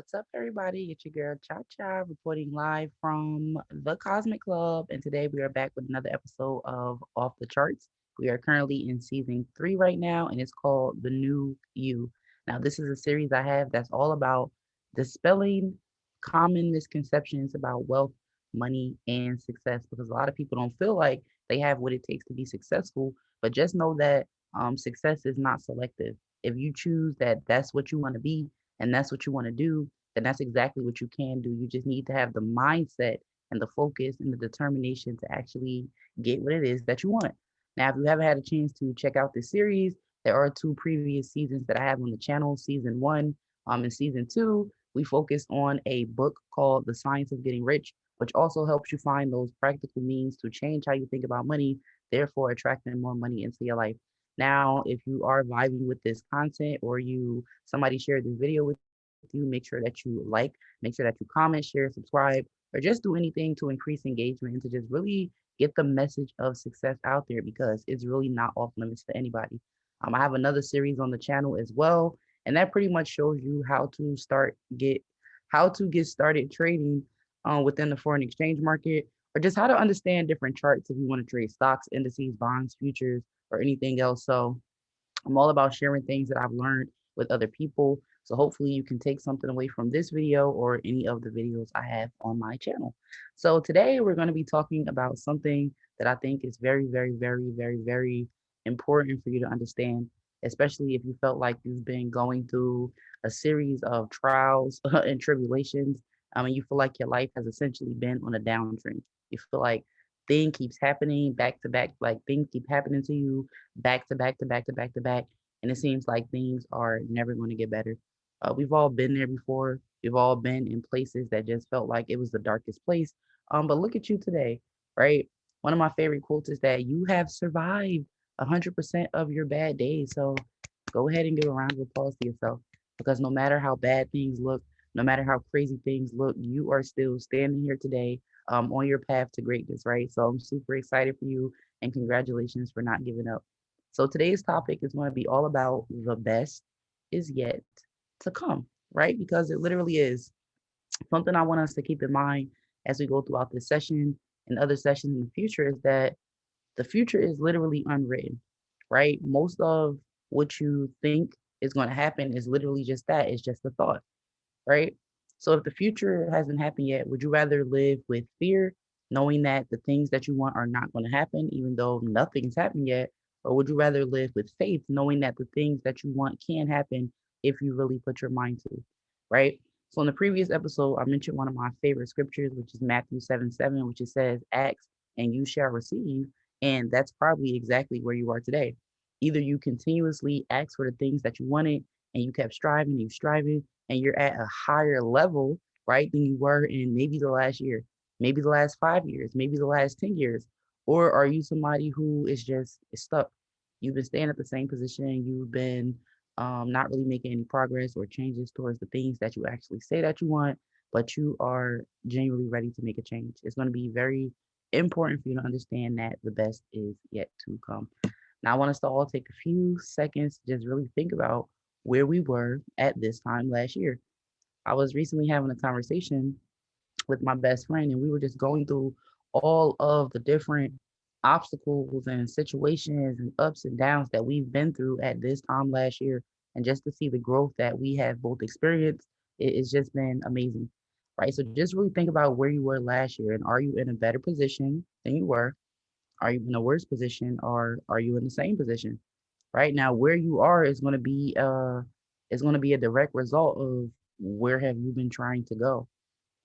What's up, everybody? It's your girl Cha Cha reporting live from the Cosmic Club. And today we are back with another episode of Off the Charts. We are currently in season three right now, and it's called The New You. Now, this is a series I have that's all about dispelling common misconceptions about wealth, money, and success because a lot of people don't feel like they have what it takes to be successful. But just know that success is not selective. If you choose that that's what you want to be, and that's what you want to do, then that's exactly what you can do. You just need to have the mindset and the focus and the determination to actually get what it is that you want. Now, if you haven't had a chance to check out this series, there are two previous seasons that I have on the channel. Season one and season two, we focused on a book called The Science of Getting Rich, which also helps you find those practical means to change how you think about money, therefore attracting more money into your life. Now, if you are vibing with this content or you somebody shared this video with you, make sure that you like, make sure that you comment, share, subscribe, or just do anything to increase engagement and to just really get the message of success out there because it's really not off limits to anybody. I have another series on the channel as well, and that pretty much shows you how to get started trading within the foreign exchange market, or just how to understand different charts if you want to trade stocks, indices, bonds, futures, or anything else. So I'm all about sharing things that I've learned with other people. So hopefully you can take something away from this video or any of the videos I have on my channel. So today we're going to be talking about something that I think is very, very, very, very, very important for you to understand, especially if you felt like you've been going through a series of trials and tribulations. And you feel like your life has essentially been on a downtrend. You feel like thing keeps happening back to back, like things keep happening to you back to back to back to back to back, and it seems like things are never going to get better. We've all been there before. We've all been in places that just felt like it was the darkest place. But look at you today, right? One of my favorite quotes is that you have survived 100% of your bad days. So go ahead and give a round of applause to yourself because no matter how bad things look, no matter how crazy things look, you are still standing here today on your path to greatness, right? So I'm super excited for you and congratulations for not giving up. So today's topic is going to be all about the best is yet to come, right? Because it literally is something I want us to keep in mind as we go throughout this session and other sessions in the future is that the future is literally unwritten, right? Most of what you think is going to happen is literally just that. It's just a thought, right? So if the future hasn't happened yet, would you rather live with fear, knowing that the things that you want are not going to happen, even though nothing's happened yet? Or would you rather live with faith, knowing that the things that you want can happen if you really put your mind to, right? So in the previous episode, I mentioned one of my favorite scriptures, which is Matthew 7:7, which it says, ask and you shall receive. And that's probably exactly where you are today. Either you continuously ask for the things that you wanted and you kept striving, you striving, and you're at a higher level, right, than you were in maybe the last year, maybe the last 5 years, maybe the last 10 years? Or are you somebody who is stuck? You've been staying at the same position, you've been not really making any progress or changes towards the things that you actually say that you want, but you are genuinely ready to make a change. It's going to be very important for you to understand that the best is yet to come. Now, I want us to all take a few seconds to just really think about where we were at this time last year. I was recently having a conversation with my best friend, and we were just going through all of the different obstacles and situations and ups and downs that we've been through at this time last year. And just to see the growth that we have both experienced, it's just been amazing. Right. So just really think about where you were last year and are you in a better position than you were? Are you in a worse position or are you in the same position? Right now, where you are is going to be a direct result of where have you been trying to go,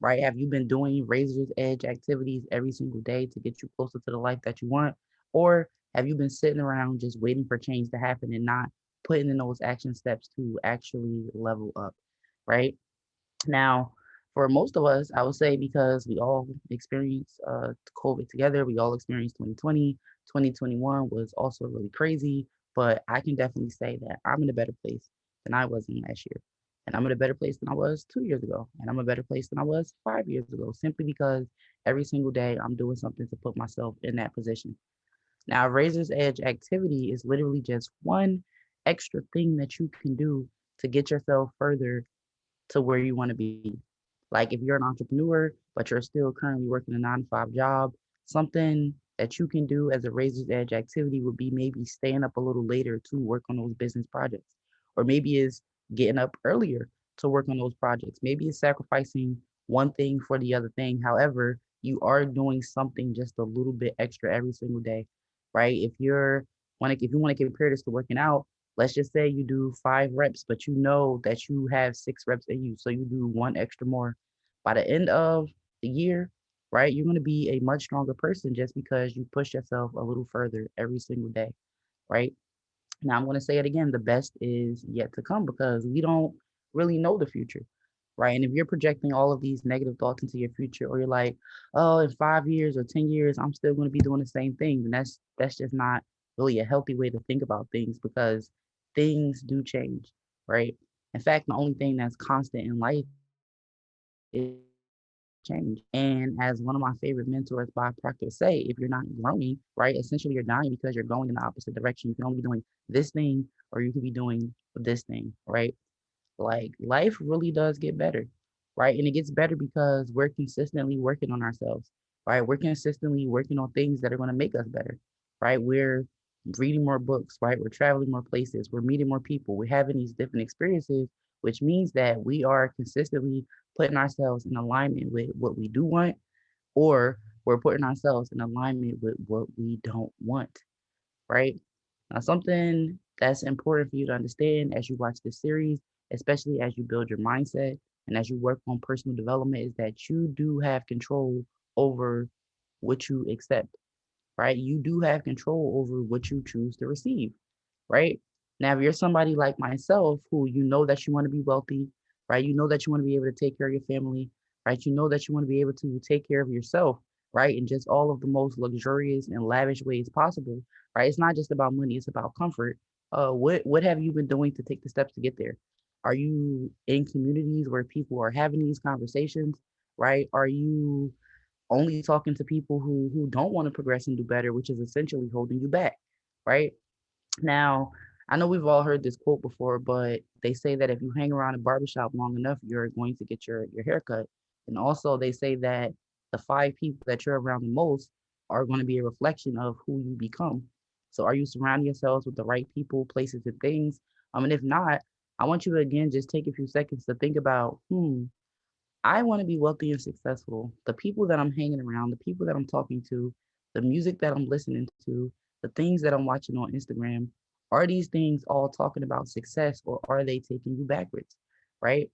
right? Have you been doing razor's edge activities every single day to get you closer to the life that you want? Or have you been sitting around just waiting for change to happen and not putting in those action steps to actually level up, right? Now, for most of us, I would say because we all experienced COVID together, we all experienced 2020. 2021 was also really crazy, but I can definitely say that I'm in a better place than I was in last year. And I'm in a better place than I was 2 years ago. And I'm a better place than I was 5 years ago, simply because every single day I'm doing something to put myself in that position. Now, Razor's Edge activity is literally just one extra thing that you can do to get yourself further to where you want to be. Like if you're an entrepreneur, but you're still currently working a 9 to 5 job, something that you can do as a razor's edge activity would be maybe staying up a little later to work on those business projects. Or maybe is getting up earlier to work on those projects. Maybe it's sacrificing one thing for the other thing. However, you are doing something just a little bit extra every single day, right? If you want to compare this to working out, let's just say you do 5 reps, but you know that you have 6 reps in you. So you do one extra more. By the end of the year, right, you're going to be a much stronger person just because you push yourself a little further every single day, right? Now I'm going to say it again, the best is yet to come because we don't really know the future, right? And if you're projecting all of these negative thoughts into your future, or you're like, oh, in 5 years or 10 years, I'm still going to be doing the same thing, then that's just not really a healthy way to think about things because things do change, right? In fact, the only thing that's constant in life is change. And as one of my favorite mentors, Bob Proctor, say, if you're not growing, right, essentially you're dying because you're going in the opposite direction. You can only be doing this thing or you could be doing this thing, right? Like life really does get better, right? And it gets better because we're consistently working on ourselves, right? We're consistently working on things that are going to make us better, right? We're reading more books, right? We're traveling more places, we're meeting more people, we're having these different experiences, which means that we are consistently putting ourselves in alignment with what we do want, or we're putting ourselves in alignment with what we don't want, right? Now, something that's important for you to understand as you watch this series, especially as you build your mindset and as you work on personal development, is that you do have control over what you accept, right? You do have control over what you choose to receive, right? Now, if you're somebody like myself who you know that you want to be wealthy, right? You know that you want to be able to take care of your family, right? You know that you want to be able to take care of yourself, right? In just all of the most luxurious and lavish ways possible, right? It's not just about money, it's about comfort. What have you been doing to take the steps to get there? Are you in communities where people are having these conversations, right? Are you only talking to people who don't want to progress and do better, which is essentially holding you back, right? Now, I know we've all heard this quote before, but they say that if you hang around a barbershop long enough, you're going to get your hair cut. And also, they say that the 5 people that you're around the most are going to be a reflection of who you become. So, are you surrounding yourselves with the right people, places, and things? And if not, I want you to again just take a few seconds to think about, I want to be wealthy and successful. The people that I'm hanging around, the people that I'm talking to, the music that I'm listening to, the things that I'm watching on Instagram, are these things all talking about success or are they taking you backwards? Right?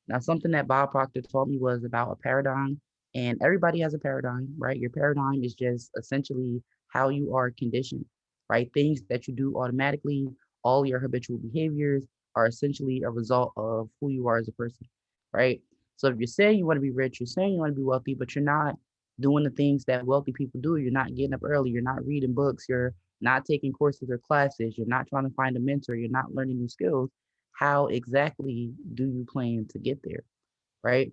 Now, something that Bob Proctor taught me was about a paradigm, and everybody has a paradigm, right? Your paradigm is just essentially how you are conditioned, right? Things that you do automatically, all your habitual behaviors are essentially a result of who you are as a person, right? So if you're saying you want to be rich, you're saying you want to be wealthy, but you're not doing the things that wealthy people do. You're not getting up early. You're not reading books. You're not taking courses or classes. You're not trying to find a mentor. You're not learning new skills. How exactly do you plan to get there? Right?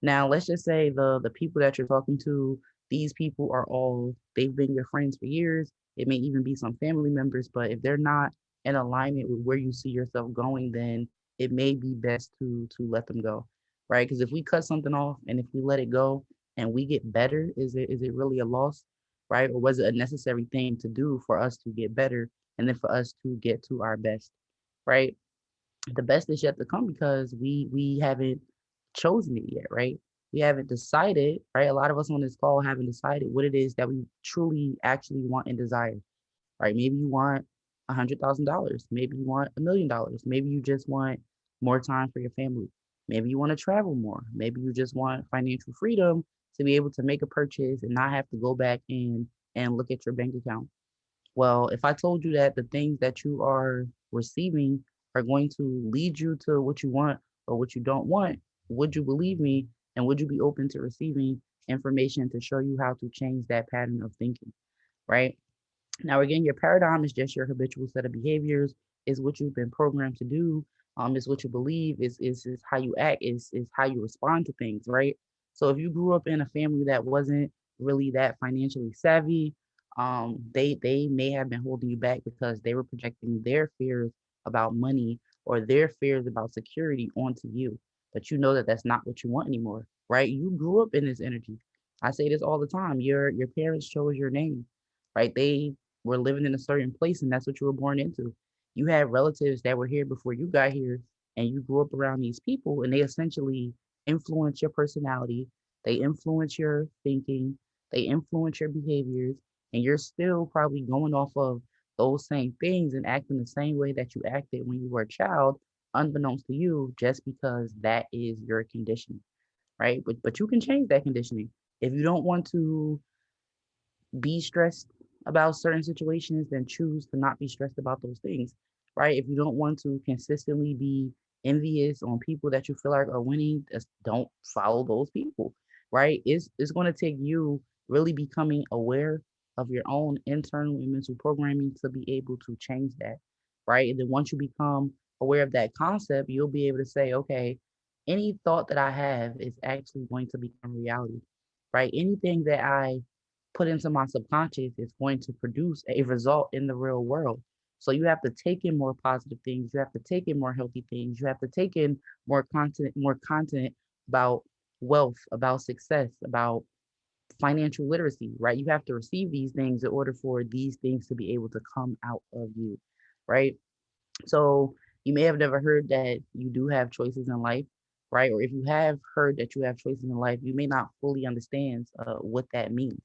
Now, let's just say the people that you're talking to, these people are all they've been your friends for years. It may even be some family members, but if they're not in alignment with where you see yourself going, then it may be best to let them go, right? Because if we cut something off and if we let it go and we get better, is it really a loss, right? Or was it a necessary thing to do for us to get better and then for us to get to our best, right? The best is yet to come because we haven't chosen it yet, right? We haven't decided, right? A lot of us on this call haven't decided what it is that we truly actually want and desire, right? Maybe you want $100,000. Maybe you want $1 million. Maybe you just want more time for your family. Maybe you want to travel more. Maybe you just want financial freedom to be able to make a purchase and not have to go back in and look at your bank account. Well, if I told you that the things that you are receiving are going to lead you to what you want or what you don't want, would you believe me? And would you be open to receiving information to show you how to change that pattern of thinking? Right? Now, again, your paradigm is just your habitual set of behaviors, is what you've been programmed to do, is what you believe, is how you act, is how you respond to things, right? So if you grew up in a family that wasn't really that financially savvy, they may have been holding you back because they were projecting their fears about money or their fears about security onto you. but you know that that's not what you want anymore, right? You grew up in this energy. I say this all the time. Your parents chose your name, right? They were living in a certain place, and that's what you were born into. You had relatives that were here before you got here, and you grew up around these people, and they essentially influence your personality. They influence your thinking. They influence your behaviors, and you're still probably going off of those same things and acting the same way that you acted when you were a child, unbeknownst to you, just because that is your conditioning, right? But you can change that conditioning. If you don't want to be stressed about certain situations, then choose to not be stressed about those things, right? If you don't want to consistently be envious on people that you feel like are winning, just don't follow those people, right? It's going to take you really becoming aware of your own internal and mental programming to be able to change that, right? And then once you become aware of that concept, you'll be able to say, okay, any thought that I have is actually going to become reality, right? Anything that I put into my subconscious is going to produce a result in the real world. So you have to take in more positive things. You have to take in more healthy things. You have to take in more content about wealth, about success, about financial literacy, right? You have to receive these things in order for these things to be able to come out of you, right? So you may have never heard that you do have choices in life, right? Or if you have heard that you have choices in life, you may not fully understand what that means,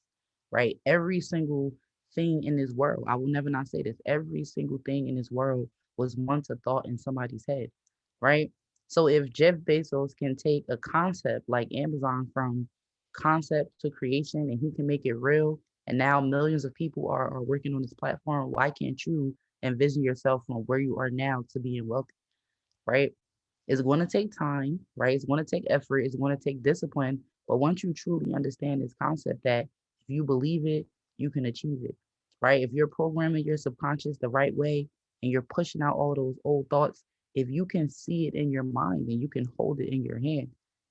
right? Every single thing in this world, I will never not say this, every single thing in this world was once a thought in somebody's head, right? So if Jeff Bezos can take a concept like Amazon from concept to creation and he can make it real, and now millions of people are working on this platform, why can't you envision yourself from where you are now to being wealthy, right? It's going to take time, right? It's going to take effort. It's going to take discipline. But once you truly understand this concept that if you believe it, you can achieve it, right? If you're programming your subconscious the right way and you're pushing out all those old thoughts, if you can see it in your mind and you can hold it in your hand,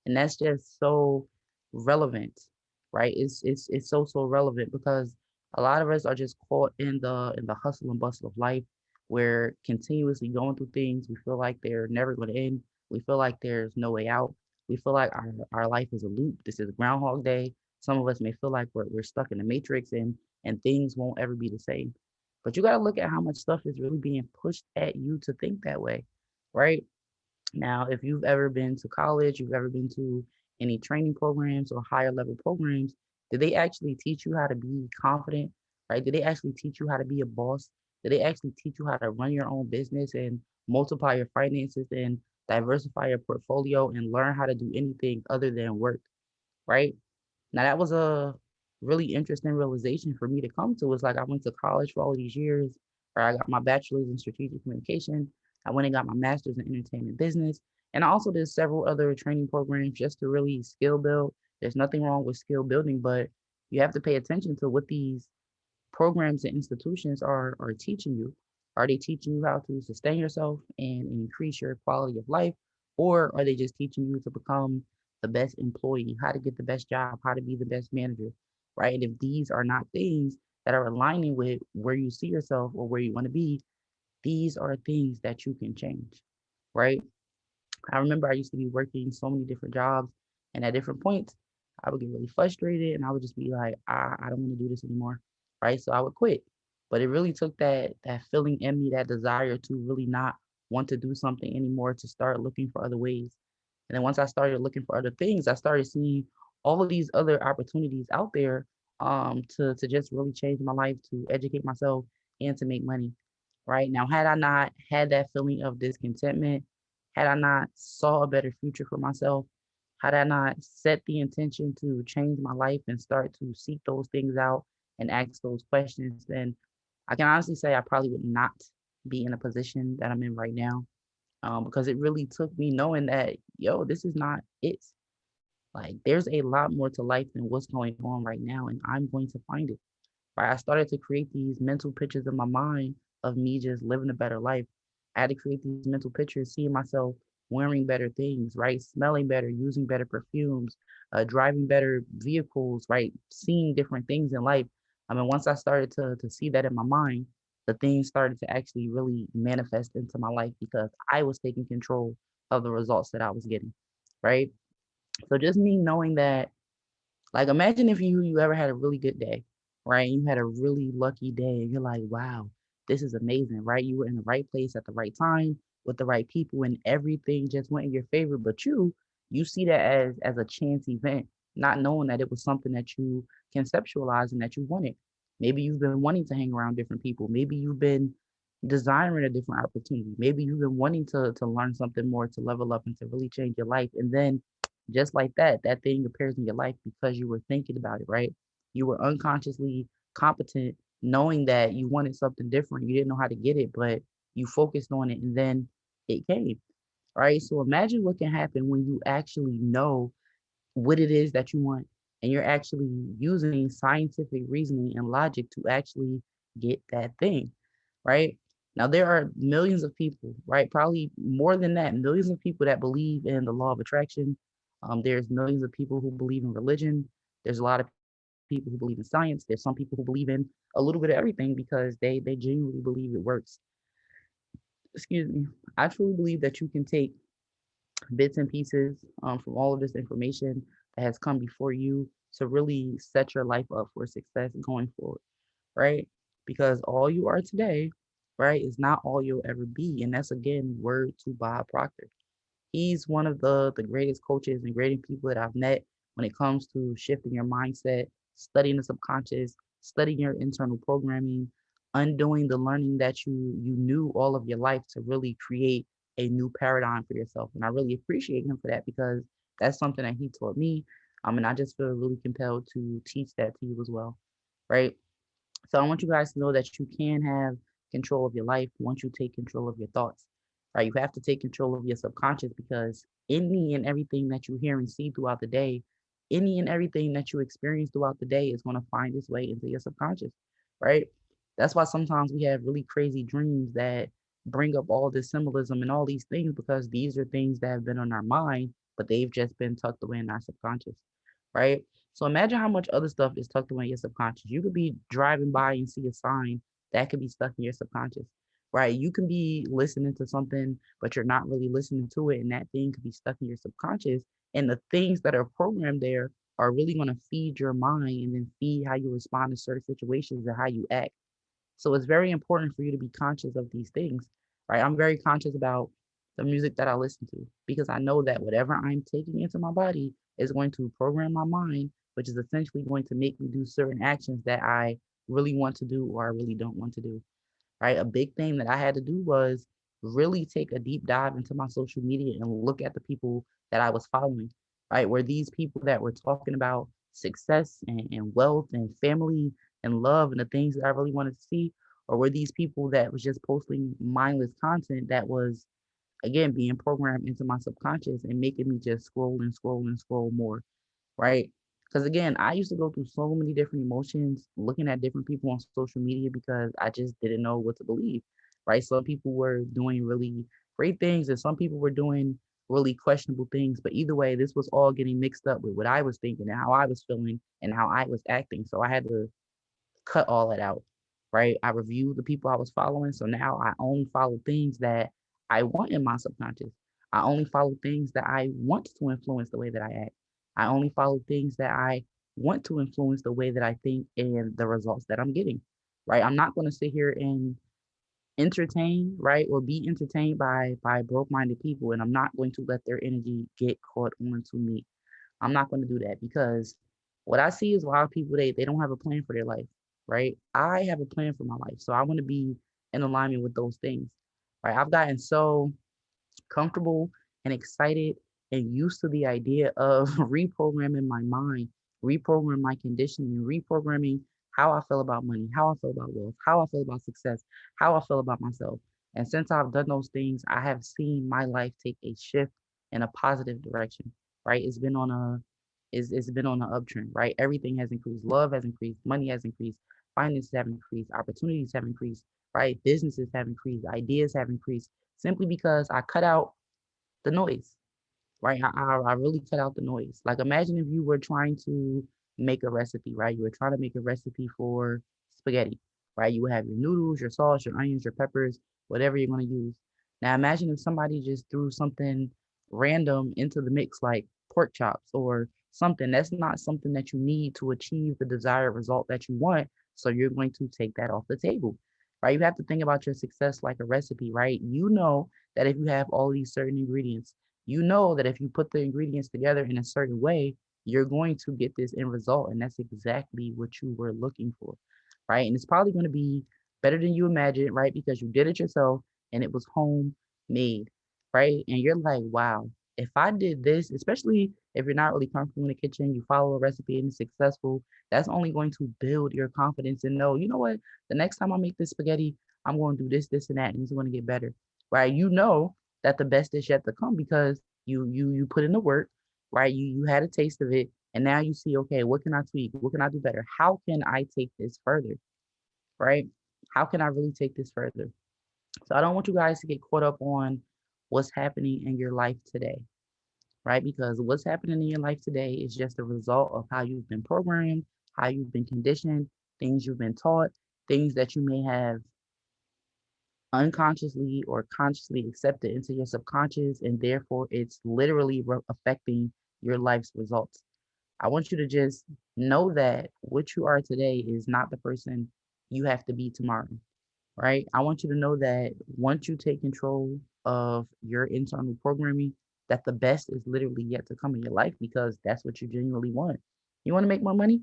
and that's just so relevant, right? It's so relevant because a lot of us are just caught in the hustle and bustle of life. We're continuously going through things. We feel like they're never going to end. We feel like there's no way out. We feel like our life is a loop. This is Groundhog Day. Some of us may feel like we're stuck in the matrix and things won't ever be the same. But you got to look at how much stuff is really being pushed at you to think that way, right? Now, if you've ever been to college, you've ever been to any training programs or higher level programs, did they actually teach you how to be confident, right? Did they actually teach you how to be a boss? Did they actually teach you how to run your own business and multiply your finances and diversify your portfolio and learn how to do anything other than work, right? Now that was a really interesting realization for me to come to. It's like I went to college for all of these years, where I got my bachelor's in strategic communication. I went and got my master's in entertainment business. And I also did several other training programs just to really skill build. There's nothing wrong with skill building, but you have to pay attention to what these programs and institutions are teaching you. Are they teaching you how to sustain yourself and increase your quality of life? Or are they just teaching you to become the best employee, how to get the best job, how to be the best manager, right? And if these are not things that are aligning with where you see yourself or where you want to be, these are things that you can change, right? I remember I used to be working so many different jobs, and at different points, I would get really frustrated, and I would just be like, I don't want to do this anymore, right? So I would quit. But it really took that feeling in me, that desire to really not want to do something anymore, to start looking for other ways. And then once I started looking for other things, I started seeing all of these other opportunities out there to just really change my life, to educate myself, and to make money. Right now, had I not had that feeling of discontentment, had I not saw a better future for myself, had I not set the intention to change my life and start to seek those things out and ask those questions, then I can honestly say I probably would not be in a position that I'm in right now. Because it really took me knowing that, yo, this is not it. Like, there's a lot more to life than what's going on right now, and I'm going to find it, right? I started to create these mental pictures in my mind of me just living a better life. I had to create these mental pictures, seeing myself wearing better things, right? Smelling better, using better perfumes, driving better vehicles, right? Seeing different things in life. I mean, once I started to see that in my mind, the things started to actually really manifest into my life because I was taking control of the results that I was getting, right? So just me knowing that, like, imagine if you ever had a really good day, right? You had a really lucky day, and you're like, wow, this is amazing, right? You were in the right place at the right time with the right people, and everything just went in your favor. But you see that as a chance event, not knowing that it was something that you conceptualized and that you wanted. Maybe you've been wanting to hang around different people. Maybe you've been desiring a different opportunity. Maybe you've been wanting to learn something more, to level up and to really change your life. And then just like that, that thing appears in your life because you were thinking about it, right? You were unconsciously competent, knowing that you wanted something different. You didn't know how to get it, but you focused on it and then it came, right? So imagine what can happen when you actually know what it is that you want and you're actually using scientific reasoning and logic to actually get that thing, right? Now there are millions of people, right? Probably more than that, millions of people that believe in the law of attraction. There's millions of people who believe in religion. There's a lot of people who believe in science. There's some people who believe in a little bit of everything because they genuinely believe it works. Excuse me. I truly believe that you can take bits and pieces from all of this information that has come before you to really set your life up for success going forward, right? Because all you are today, right, is not all you'll ever be. And that's again word to Bob Proctor. He's one of the greatest coaches and greatest people that I've met when it comes to shifting your mindset, studying the subconscious, studying your internal programming, undoing the learning that you knew all of your life to really create a new paradigm for yourself. And I really appreciate him for that because that's something that he taught me. And I just feel really compelled to teach that to you as well. Right. So I want you guys to know that you can have control of your life once you take control of your thoughts, right? You have to take control of your subconscious because any and everything that you hear and see throughout the day, any and everything that you experience throughout the day is going to find its way into your subconscious, right? That's why sometimes we have really crazy dreams that bring up all this symbolism and all these things because these are things that have been on our mind, but they've just been tucked away in our subconscious, right? So imagine how much other stuff is tucked away in your subconscious. You could be driving by and see a sign that could be stuck in your subconscious, right? You can be listening to something, but you're not really listening to it, and that thing could be stuck in your subconscious. And the things that are programmed there are really going to feed your mind and then feed how you respond to certain situations and how you act. So it's very important for you to be conscious of these things, right? I'm very conscious about the music that I listen to because I know that whatever I'm taking into my body is going to program my mind, which is essentially going to make me do certain actions that I really want to do or I really don't want to do, right? A big thing that I had to do was really take a deep dive into my social media and look at the people that I was following, right? Were these people that were talking about success and wealth and family and love and the things that I really wanted to see? Or were these people that was just posting mindless content that was, again, being programmed into my subconscious and making me just scroll and scroll and scroll more, right? Because again, I used to go through so many different emotions looking at different people on social media because I just didn't know what to believe, right? Some people were doing really great things and some people were doing really questionable things. But either way, this was all getting mixed up with what I was thinking and how I was feeling and how I was acting. So I had to cut all that out, right? I reviewed the people I was following. So now I only follow things that I want in my subconscious. I only follow things that I want to influence the way that I act. I only follow things that I want to influence the way that I think and the results that I'm getting, right? I'm not going to sit here and entertain, right, or be entertained by broke-minded people, and I'm not going to let their energy get caught onto me. I'm not going to do that because what I see is a lot of people they don't have a plan for their life, right? I have a plan for my life, so I want to be in alignment with those things, right? I've gotten so comfortable and excited and used to the idea of reprogramming my mind, reprogramming my conditioning, reprogramming how I feel about money, how I feel about wealth, how I feel about success, how I feel about myself. And since I've done those things, I have seen my life take a shift in a positive direction, right? It's been on an uptrend, right? Everything has increased. Love has increased. Money has increased. Finances have increased. Opportunities have increased, right? Businesses have increased. Ideas have increased simply because I cut out the noise, right? I really cut out the noise. Like imagine if you were trying to make a recipe, right? You were trying to make a recipe for spaghetti, right? You would have your noodles, your sauce, your onions, your peppers, whatever you're going to use. Now imagine if somebody just threw something random into the mix like pork chops or something. That's not something that you need to achieve the desired result that you want. So you're going to take that off the table, right? You have to think about your success like a recipe, right? You know that if you have all these certain ingredients, you know that if you put the ingredients together in a certain way, you're going to get this end result. And that's exactly what you were looking for, right? And it's probably going to be better than you imagined, right? Because you did it yourself and it was homemade, right? And you're like, wow, if I did this, especially if you're not really comfortable in the kitchen, you follow a recipe and it's successful, that's only going to build your confidence and know, you know what, the next time I make this spaghetti, I'm going to do this, this, and that, and it's going to get better, right? You know that the best is yet to come because you put in the work, right? You had a taste of it, and now you see, okay, what can I tweak? What can I do better? How can I take this further, right? How can I really take this further? So I don't want you guys to get caught up on what's happening in your life today, right? Because what's happening in your life today is just a result of how you've been programmed, how you've been conditioned, things you've been taught, things that you may have unconsciously or consciously accepted into your subconscious, and therefore it's literally affecting your life's results. I want you to just know that what you are today is not the person you have to be tomorrow, right? I want you to know that once you take control of your internal programming, that the best is literally yet to come in your life because that's what you genuinely want. You want to make more money?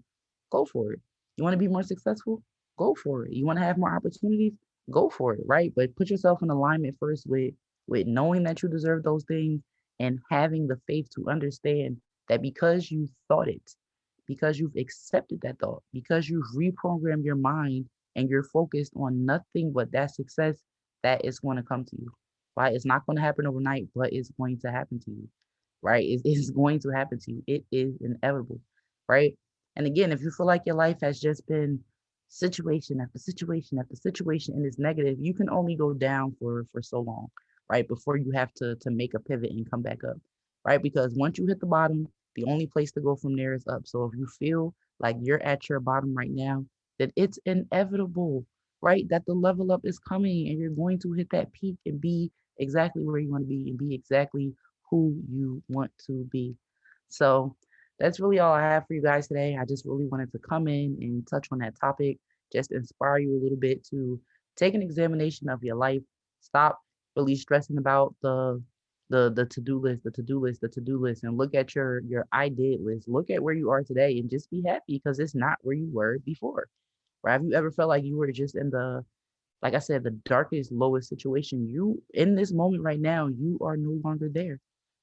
Go for it. You want to be more successful? Go for it. You want to have more opportunities? Go for it, right? But put yourself in alignment first with knowing that you deserve those things and having the faith to understand that because you thought it, because you've accepted that thought, because you've reprogrammed your mind and you're focused on nothing but that success, that is going to come to you. Right? It's not going to happen overnight, but it's going to happen to you. Right? It's going to happen to you. It is inevitable. Right? And again, if you feel like your life has just been situation after situation after situation and it's negative, you can only go down for so long, right? Before you have to make a pivot and come back up. Right? Because once you hit the bottom, the only place to go from there is up. So if you feel like you're at your bottom right now, that it's inevitable, right? That the level up is coming and you're going to hit that peak and be exactly where you want to be and be exactly who you want to be. So that's really all I have for you guys today. I just really wanted to come in and touch on that topic, just inspire you a little bit to take an examination of your life. Stop really stressing about the to-do list, the to-do list, the to-do list, and look at your I did list. Look at where you are today and just be happy because it's not where you were before. Right? Have you ever felt like you were just in the, like I said, the darkest, lowest situation? You in this moment right now, you are no longer there.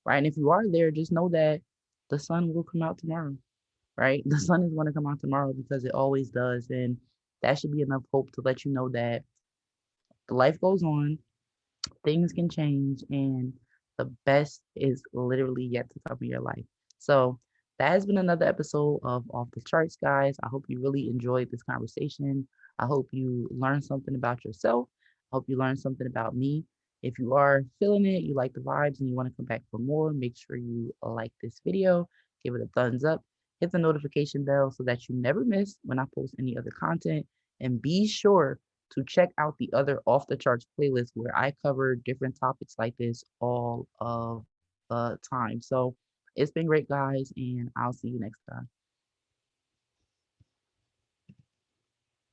Right? And if you are there, just know that the sun will come out tomorrow. Right? The sun is going to come out tomorrow because it always does. And that should be enough hope to let you know that life goes on, things can change, and the best is literally yet to come in your life. So that has been another episode of Off the Charts, guys. I hope you really enjoyed this conversation. I hope you learned something about yourself. I hope you learned something about me. If you are feeling it, you like the vibes, and you want to come back for more, make sure you like this video, give it a thumbs up, hit the notification bell so that you never miss when I post any other content, and be sure to check out the other Off the Charts playlist where I cover different topics like this all of the time. So it's been great, guys, and I'll see you next time.